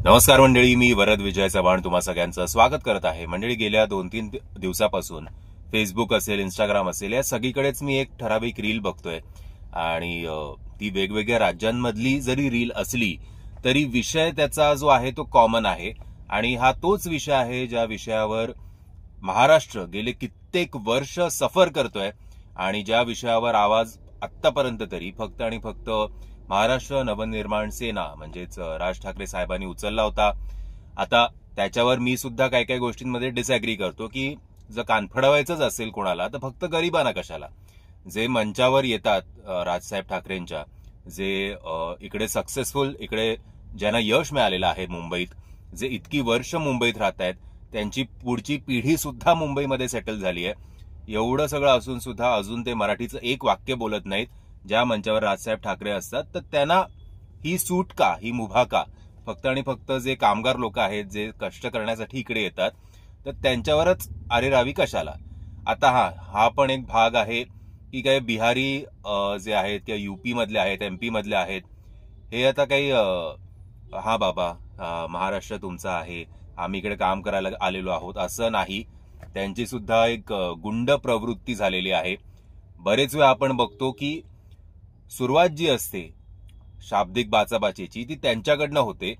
नमस्कार मंडळी, मी वरद विजय चव्हाण तुम्हा सगळ्यांचं स्वागत करत आहे. मंडळी, गेल्या 2-3 दिवसापासून फेसबुक असेल, इंस्टाग्राम असेल, या सगळीकडेच मी एक ठराविक रील बघतोय आणि ती वेगवेगळ्या राज्यांमधली जरी रील असली तरी विषय त्याचा जो आहे तो कॉमन आहे आणि हा तोच विषय आहे ज्या विषयावर महाराष्ट्र गेले कित्येक वर्ष सफर करतोय आणि ज्या विषयावर आवाज आत्तापर्यंत तरी फक्त आणि फक्त महाराष्ट्र नवनिर्माण सेना म्हणजेच राज ठाकरे साहेबांनी उचलला होता. आता त्याच्यावर मी सुद्धा काही काही गोष्टींमध्ये डिसॅग्री करतो की जर कान फडवायचंच असेल कोणाला तर फक्त गरिबांना कशाला. जे मंचावर येतात राजसाहेब ठाकरेंच्या, जे इकडे सक्सेसफुल, इकडे ज्यांना यश मिळालेलं आहे मुंबईत, जे इतकी वर्ष मुंबईत राहत आहेत, त्यांची पुढची पिढी सुद्धा मुंबईमध्ये सेटल झाली आहे. एवढं सगळं असून सुद्धा अजून ते मराठीचं एक वाक्य बोलत नाहीत. ज्या मंचावर राजसाहेब ठाकरे असतात तर त्यांना ही सूट का, ही मुभा का? फक्त आणि फक्त जे कामगार लोक आहेत, जे कष्ट करण्यासाठी इकडे येतात, तर त्यांच्यावरच अरेरावी कशाला? आता हा पण एक भाग आहे की काही बिहारी जे आहेत किंवा युपी मधले आहेत, एमपी मधले आहेत, हे आता काही हा बाबा महाराष्ट्र तुमचा आहे, आम्ही इकडे काम करायला आलेलो आहोत असं नाही. त्यांची सुद्धा एक गुंड प्रवृत्ती झालेली आहे. बरेच वेळा आपण बघतो की सुरुवात जी असते शाब्दिक बाचाबाचीची ती त्यांच्याकडनं होते.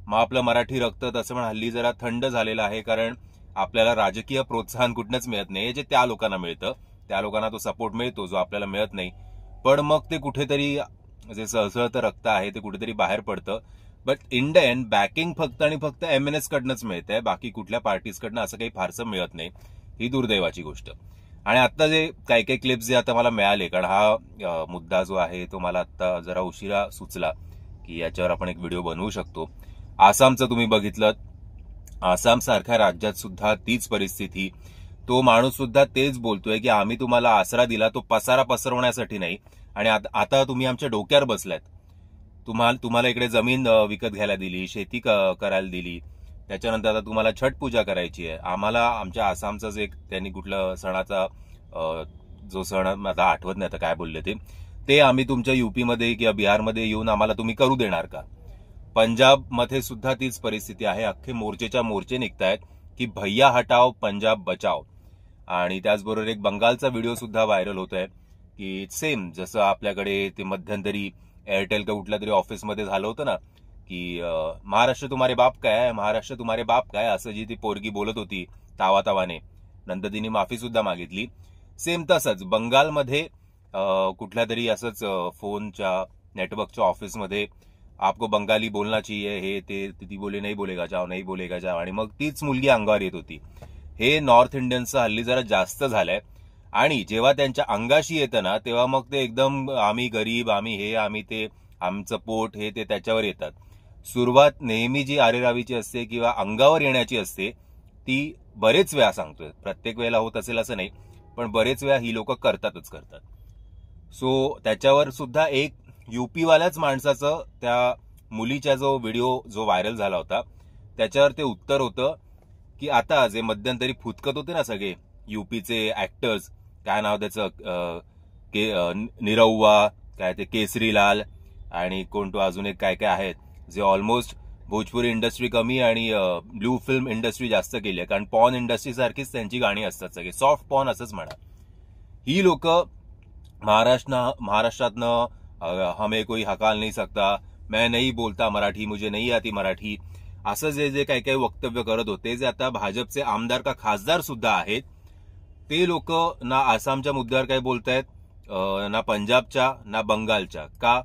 मग आपलं मराठी रक्त तसं पण हल्ली जरा थंड झालेलं आहे, कारण आपल्याला राजकीय प्रोत्साहन कुठनंच मिळत नाही. जे त्या लोकांना मिळतं, त्या लोकांना तो सपोर्ट मिळतो जो आपल्याला मिळत नाही. पण मग ते कुठेतरी जे सळसळतं रक्त आहे ते कुठेतरी बाहेर पडतं. But in the end backing फक्त आणि फक्त MNS कडनंच मिळतंय, बाकी कुठल्या पार्टीजकडनं असं काही फारसं मिळत नाही. ही दुर्दैवाची गोष्ट. आणि आता जे काही काही क्लिप्स जे आता मला मिळाले, कारण हा मुद्दा जो आहे तो मला आता जरा उशिरा सुचला की याच्यावर आपण एक व्हिडिओ बनवू शकतो. आसामचं तुम्ही बघितलं, आसाम सारख्या राज्यात सुद्धा तीच परिस्थिती. तो माणूस सुद्धा तेच बोलतोय की आम्ही तुम्हाला आसरा दिला तो पसारा पसरवण्यासाठी नाही, आणि आता तुम्ही आमच्या डोक्यावर बसलात. तुम्हाला इकडे जमीन विकत घ्यायला दिली, शेती करायला दिली, त्याच्यानंतर आता तुम्हाला छठ पूजा करायची आहे. आम्हाला आमच्या आसामचाच एक त्यांनी कुठलं सणाचा जो सण मला आठवत नाही आता काय बोलले ते आम्ही तुमच्या युपीमध्ये किंवा बिहारमध्ये येऊन आम्हाला तुम्ही करू देणार का? पंजाबमध्ये सुद्धा तीच परिस्थिती आहे. अख्खे मोर्चेच्या मोर्चे निघतायत की भैया हटाव पंजाब बचाव. आणि त्याचबरोबर एक बंगालचा व्हिडिओ सुद्धा व्हायरल होतोय की सेम जसं आपल्याकडे ते मध्यंतरी एअरटेल का कुठल्या तरी ऑफिसमध्ये झालं होतं ना की महाराष्ट्र तुम्हारे बाप काय आहे, महाराष्ट्र तुम्हारे बाप काय, असं जी ती पोरगी बोलत होती तावातावाने. नंतर तिने माफी सुद्धा मागितली. सेम तसंच बंगालमध्ये कुठल्या तरी असंच फोनच्या नेटवर्कच्या ऑफिसमध्ये आपको बंगाली बोलना चाहिए, हे ते ती बोले नाही बोलेगा जाओ, नाही बोलेगा जाओ, आणि मग तीच मुलगी अंगावर येत होती. हे नॉर्थ इंडियनचं हल्ली जरा जास्त झालंय. आणि जेव्हा त्यांच्या अंगाशी येतं ना तेव्हा मग ते एकदम आम्ही गरीब, आम्ही हे, आम्ही ते, आमचं पोट, हे ते त्याच्यावर येतात. सुरुवात नेहमी जी आरेरावीची असते किंवा अंगावर येण्याची असते ती बरेच वेळा, सांगतोय प्रत्येक वेळेला होत असेल असं नाही, पण बरेच वेळा ही लोक करतातच करतात. सो त्याच्यावर सुद्धा एक युपीवाल्याच माणसाचं त्या मुलीचा जो व्हिडिओ जो व्हायरल झाला होता त्याच्यावर ते उत्तर होतं की आता जे मध्यंतरी फुतकत होते ना सगळे युपीचे ऍक्टर्स, काय नाव त्याचं, निरहुआ, काय ते केसरीलाल, आणि कोण तो अजून एक काय काय आहेत, जे ऑलमोस्ट भोजपुरी इंडस्ट्री कमी आणि ब्लू फिल्म इंडस्ट्री जास्त केली आहे. कारण पॉर्न इंडस्ट्री सारखीच त्यांची गाणी असतात, सगळे सॉफ्ट पॉर्न असंच म्हणा. ही लोक महाराष्ट्रातनं हमें कोई हकाल नहीं सकता, मैं नहीं बोलता मराठी, मुझे नहीं आती मराठी, असं जे जे काही काही वक्तव्य करत होते, जे आता भाजपचे आमदार का खासदार सुद्धा आहेत, ते लोक ना आसामच्या मुद्द्यावर काही बोलतायत, ना पंजाबच्या, ना बंगालच्या. का?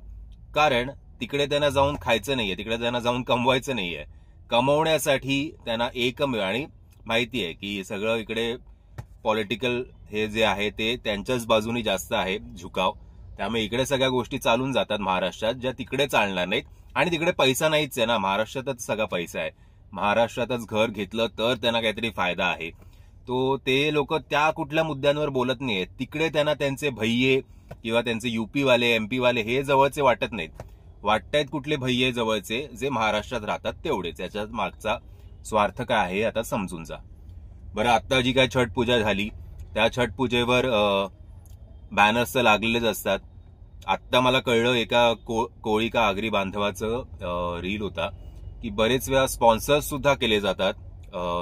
कारण तिकडे त्यांना जाऊन खायचं नाहीये, तिकडे त्यांना जाऊन कमवायचं नाहीये. कमवण्यासाठी त्यांना एकमेव, आणि माहिती आहे की सगळं इकडे पॉलिटिकल हे जे आहे ते त्यांच्याच बाजूनी जास्त आहे झुकाव. त्यामुळे इकडे सगळ्या गोष्टी चालून जातात महाराष्ट्रात, ज्या तिकडे चालणार नाहीत. आणि तिकडे पैसा नाहीच आहे ना, महाराष्ट्रातच सगळा पैसा आहे. महाराष्ट्रातच घर घेतलं तर त्यांना काहीतरी फायदा आहे. तो ते लोक त्या कुठल्या मुद्द्यांवर बोलत नाहीयेत. तिकडे त्यांना त्यांचे भैये किंवा त्यांचे युपीवाले, एमपीवाले हे जवळचे वाटत नाहीत. वाटतायत कुठले भैये जवळचे, जे महाराष्ट्रात राहतात तेवढेच. याच्यात मागचा स्वार्थ काय आहे आता समजून जा. बरं, आता जी काय छठ पूजा झाली त्या छठ पूजेवर बॅनर्स तर लागलेलेच असतात. आत्ता मला कळलं एका कोळी का आगरी बांधवाचं रील होता की बरेच वेळा स्पॉन्सर्स सुद्धा केले जातात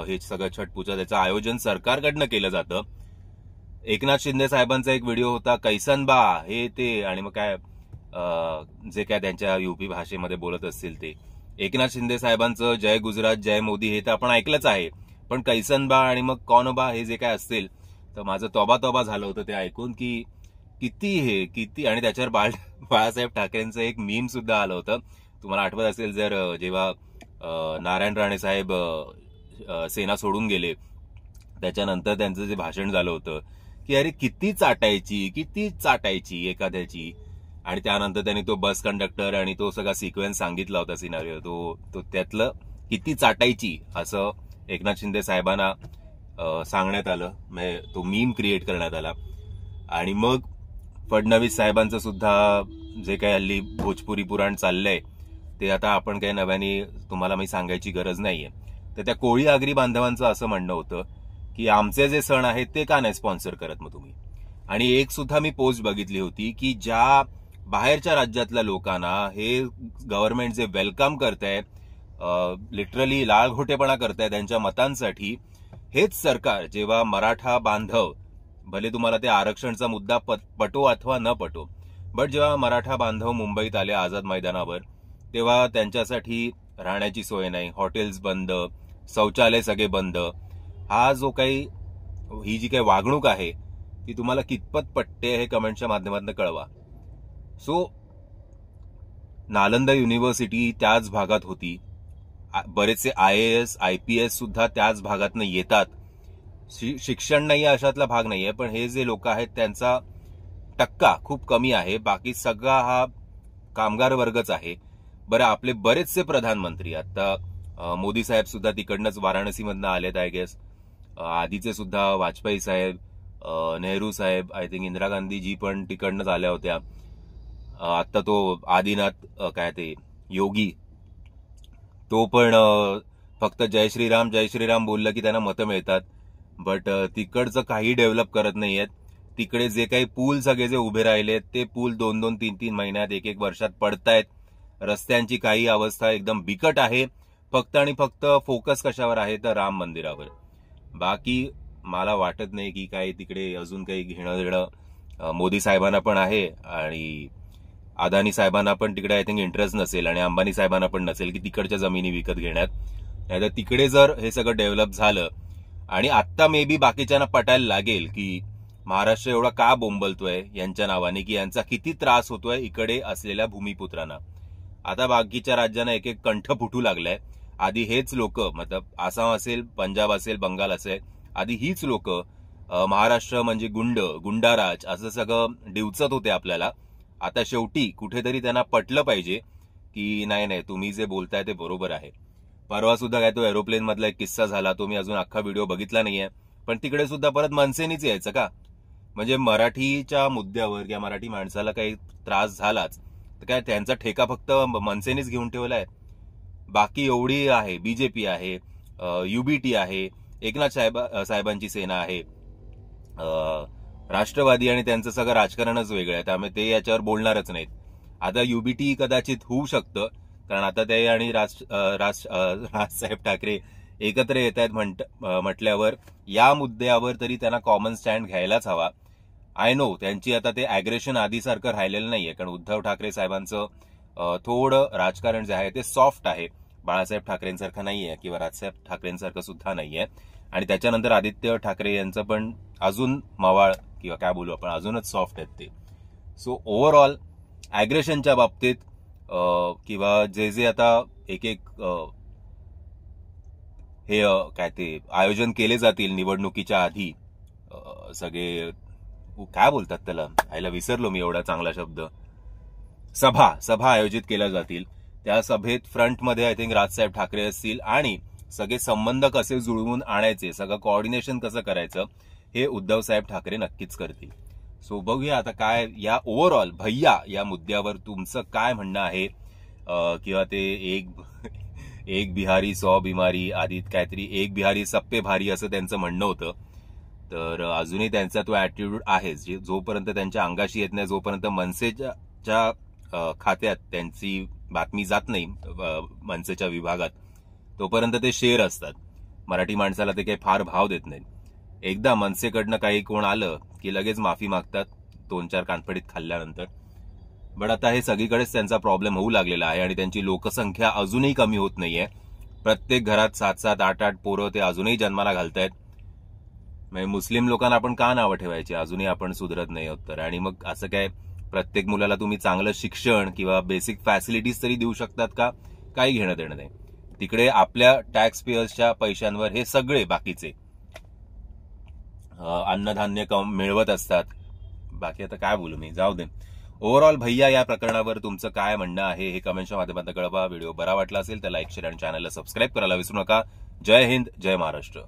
हे सगळं छठ पूजा, त्याचं आयोजन सरकारकडनं केलं जातं. एकनाथ शिंदे साहेबांचा एक व्हिडिओ होता, कैसनबा हे ते, आणि मग काय जे काय त्यांच्या युपी भाषेमध्ये बोलत असतील ते. एकनाथ शिंदे साहेबांचं जय गुजरात जय मोदी हे तर आपण ऐकलंच आहे, पण कैसनबा आणि मग कौनबा हे जे काय असतील, तर माझं तोबा झालं होतं ते ऐकून की किती. आणि त्याच्यावर बाळासाहेब ठाकरेंचं एक मीम सुद्धा आलं होतं. तुम्हाला आठवत असेल जर जेव्हा नारायण राणे साहेब सेना सोडून गेले, त्याच्यानंतर त्यांचं जे भाषण झालं होतं की अरे किती चाटायची एखाद्याची, आणि त्यानंतर त्यांनी तो बस कंडक्टर आणि तो सगळा सिक्वेन्स सांगितला होता, सिनारिओ तो त्यातलं किती चाटायची असं एकनाथ शिंदे साहेबांना सांगण्यात आलं, म्हणजे तो मीम क्रिएट करण्यात आला. आणि मग फडणवीस साहेबांचं सुद्धा जे काही हल्ली भोजपुरी पुराण चाललंय ते आता आपण काही नव्याने तुम्हाला मी सांगायची गरज नाहीये. तर त्या कोळी आगरी बांधवांचं असं म्हणणं होतं की आमचे जे सण आहेत ते का नाही स्पॉन्सर करत मग तुम्ही. आणि एक सुद्धा मी पोस्ट बघितली होती की ज्या बाहेरच्या राज्यातल्या लोकांना हे गव्हर्नमेंट जे वेलकम करतंय, लिटरली लाळघोटेपणा करताय त्यांच्या मतांसाठी, हेच सरकार जेव्हा मराठा बांधव, भले तुम्हाला ते आरक्षणचा मुद्दा पटो अथवा न पटो, बट जेव्हा मराठा बांधव मुंबईत आले आझाद मैदानावर, तेव्हा त्यांच्यासाठी राहण्याची सोय नाही, हॉटेल्स बंद, शौचालय सगळे बंद. हा जो काही ही जी काही वागणूक आहे ती तुम्हाला कितपत पटते हे कमेंटच्या माध्यमातून कळवा. सो नालंदा युनिव्हर्सिटी त्याच भागात होती, बरेचसे IAS IPS सुद्धा त्याच भागातनं येतात. शिक्षण नाहीये अशातला भाग नाहीये, पण हे जे लोक आहेत त्यांचा टक्का खूप कमी आहे, बाकी सगळा हा कामगार वर्गच आहे. बरं, आपले बरेचसे प्रधानमंत्री, आता मोदी साहेब सुद्धा तिकडनंच वाराणसीमधनं आलेत आय गेस, आधीचे सुद्धा वाजपेयी साहेब, नेहरू साहेब, आय थिंक इंदिरा गांधीजी पण तिकडनंच आल्या होत्या. आता तो आदिनाथ काय ते योगी, तो पण फक्त जय श्रीराम बोललं की त्यांना मतं मिळतात, बट तिकडचं काही डेव्हलप करत नाहीयेत. तिकडे जे काही पूल सगळे जे उभे राहिलेत ते पूल 2-2, 3-3 महिन्यात, 1-1 वर्षात पडतायत. रस्त्यांची काही अवस्था एकदम बिकट आहे. फक्त आणि फक्त फोकस कशावर आहे तर राम मंदिरावर. बाकी मला वाटत नाही की काय तिकडे अजून काही घेणं देणं मोदी साहेबांना पण आहे, आणि अदानी साहेबांना पण तिकडे आय थिंक इंटरेस्ट नसेल, आणि अंबानी साहेबांना पण नसेल की तिकडच्या जमिनी विकत घेण्यात. नाहीतर तिकडे जर हे सगळं डेव्हलप झालं, आणि आत्ता मे बी बाकीच्यांना पटायला लागेल की महाराष्ट्र एवढा का बोंबलतोय यांच्या नावाने, की यांचा किती त्रास होतोय इकडे असलेल्या भूमिपुत्रांना. आता बाकीच्या राज्यांना एक कंठ फुटू लागलाय. आधी हेच लोक, मतलब आसाम असेल, पंजाब असेल, बंगाल असेल, आधी हीच लोक महाराष्ट्र म्हणजे गुंडाराज असं सगळं डिवचत होते आपल्याला. आता शेवटी कुठेतरी त्यांना पटलं पाहिजे की नाही तुम्ही जे बोलताय ते बरोबर आहे. परवा सुद्धा काय तो एरोप्लेन मधला एक किस्सा झाला, तो मी अजून अख्खा व्हिडिओ बघितला नाहीये, पण तिकडे सुद्धा परत मनसेनीच यायचं का? म्हणजे मराठीच्या मुद्द्यावर किंवा मराठी माणसाला काही त्रास झालाच तर काय त्यांचा ठेका फक्त मनसेनीच घेऊन ठेवलाय? बाकी एवढी आहे, बीजेपी आहे, UBT आहे, एकनाथ साहेबांची सेना आहे, राष्ट्रवादी, आणि त्यांचं सगळं राजकारणच वेगळं आहे, त्यामुळे ते याच्यावर बोलणारच नाहीत. आता UBT कदाचित होऊ शकतं, कारण आता ते आणि राजसाहेब ठाकरे एकत्र येत आहेत म्हटल्यावर या मुद्द्यावर तरी त्यांना कॉमन स्टँड घ्यायलाच हवा. आय नो त्यांची आता ते अॅग्रेशन आधीसारखं राहिलेलं नाहीये, कारण उद्धव ठाकरे साहेबांचं थोडं राजकारण जे आहे ते सॉफ्ट आहे, बाळासाहेब ठाकरेंसारखं नाहीये किंवा राजसाहेब ठाकरेंसारखं सुद्धा नाहीये. आणि त्याच्यानंतर आदित्य ठाकरे यांचं पण अजून मवाळ किंवा काय बोलू आपण, अजूनच सॉफ्ट आहेत ते. सो ओव्हरऑल अॅग्रेशनच्या बाबतीत किंवा जे आता एक हे काय ते आयोजन केले जातील निवडणुकीच्या आधी, सगळे काय बोलतात त्याला, आयला विसरलो मी एवढा चांगला शब्द, सभा आयोजित केल्या जातील. त्या सभेत फ्रंटमध्ये आय थिंक राजसाहेब ठाकरे असतील, आणि सगळे संबंध कसे जुळवून आणायचे, सगळं कोऑर्डिनेशन कसं करायचं हे उद्धव साहेब ठाकरे नक्कीच करतील. सो बघूया आता काय या ओव्हरऑल भैया या मुद्द्यावर तुमचं काय म्हणणं आहे, किंवा ते एक बिहारी 100 बिमारी, आधी काहीतरी एक बिहारी सब पे भारी असं त्यांचं म्हणणं होतं. तर अजूनही त्यांचा तो ऍटिट्यूड आहेच, जोपर्यंत त्यांच्या अंगाशी येत नाही, जोपर्यंत मनसेच्या खात्यात त्यांची बातमी जात नाही मनसेच्या विभागात तोपर्यंत ते शेर असतात. मराठी माणसाला ते काही फार भाव देत नाहीत. एकदा मनसेकडनं काही कोण आलं की लगेच माफी मागतात 2-4 कानफडीत खाल्ल्यानंतर. बट आता हे सगळीकडेच त्यांचा प्रॉब्लेम होऊ लागलेला आहे आणि त्यांची लोकसंख्या अजूनही कमी होत नाहीये. प्रत्येक घरात 7-7, 8-8 पोरं ते अजूनही जन्माला घालतायत. म्हणजे मुस्लिम लोकांना आपण का नावं ठेवायची, अजूनही आपण सुधरत नाही आहोत तर. आणि मग असं काय प्रत्येक मुलाला तुम्ही चांगलं शिक्षण किंवा बेसिक फॅसिलिटीज तरी देऊ शकतात का? काही घेणं देणं नाही. तिकडे आपल्या टॅक्स पेयर्सच्या पैशांवर हे सगळे बाकीचे अन्नधान्य मिळवत असतात. बाकी आता काय बोलू मी, जाऊ दे. ओव्हरऑल भैया या प्रकरणावर तुमचं काय म्हणणं आहे हे कमेंटच्या माध्यमातून कळवा. व्हिडिओ बरा वाटला असेल तर लाईक, शेअर आणि चॅनलला सबस्क्राईब करायला विसरू नका. जय हिंद, जय महाराष्ट्र.